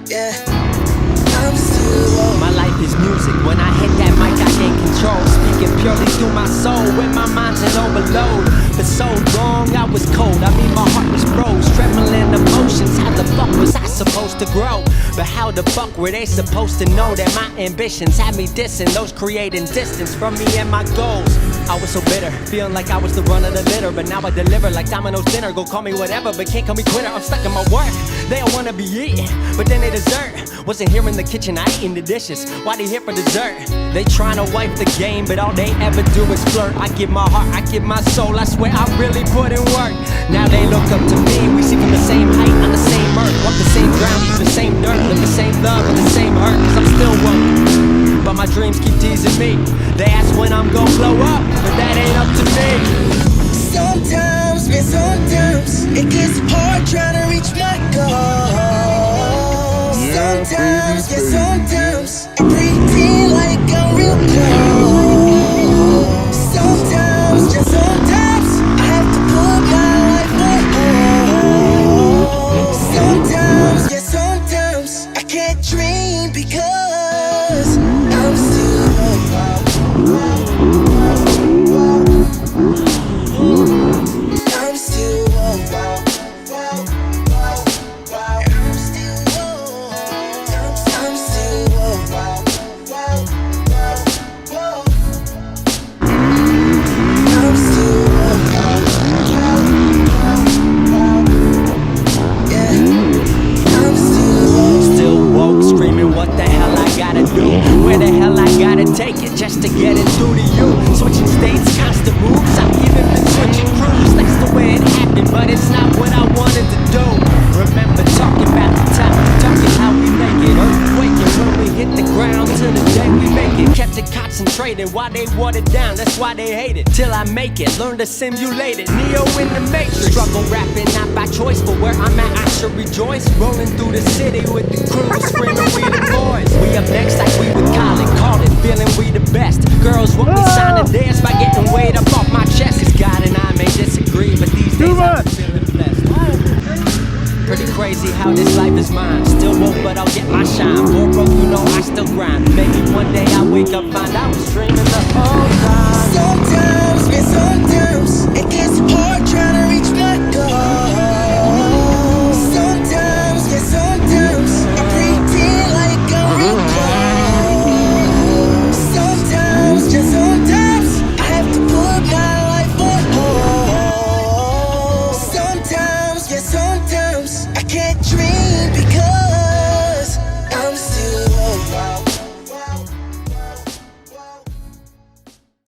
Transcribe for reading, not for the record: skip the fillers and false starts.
Yeah, I'm still my life is music. When I hit that mic, I gain control. Speaking purely through my soul, when my mind's in overload. For so long, I was cold. I mean, my heart was froze. Trembling emotions. How the fuck was I supposed to grow? But how the fuck were they supposed to know that my ambitions had me dissing those creating distance from me and my goals? I was so bitter, feeling like I was the run of the litter. But now I deliver like Domino's dinner. Go call me whatever, but can't call me quitter. I'm stuck in my work. They all wanna be eating, but then they dessert. Wasn't here in the kitchen, I eating the dishes. Why they here for dessert? They tryna wipe the game, but all they ever do is flirt. I give my heart, I give my soul, I swear I really put in work. Now they look up to me, we see from the same height, on the same earth. Walk the same ground, eat the same dirt, live the same love and the same hurt. Cause I'm still woke, but my dreams keep teasing me. They ask when I'm gon' blow up, but that ain't up to me. Sometimes, man, sometimes it gets hard trying to reach my goal. Sometimes, yeah, sometimes I pretend like I'm real close. Sometimes, just sometimes I have to put my life on hold. Sometimes, yeah, sometimes I can't dream because I'm still I'm still where the hell I gotta take it just to get it through to you? Switching states, constant moves, I've even been switching crews. That's the way it happened, but it's not what I wanted to do. Remember talking about the time, talking how we make it. Earthquaking when we hit the ground till the day we make it. Kept it concentrated while they watered down, that's why they hate it. Till I make it, learn to simulate it. Neo in the Matrix. Struggle rapping, not by choice, but where I'm at I should rejoice. Rolling through the city with the crew, screaming we the boys. We up next like we would call it, feeling we the best. Girls want me sign and dance by getting weight up off my chest. Cause God and I may disagree, but these days I'm feeling blessed. Pretty crazy how this life is mine. Still woke, but I'll get my shine. More broke, you know I still grind. Maybe one day I wake up, find I was dreaming the whole time. Sometimes, man, sometimes it gets hard trying to reach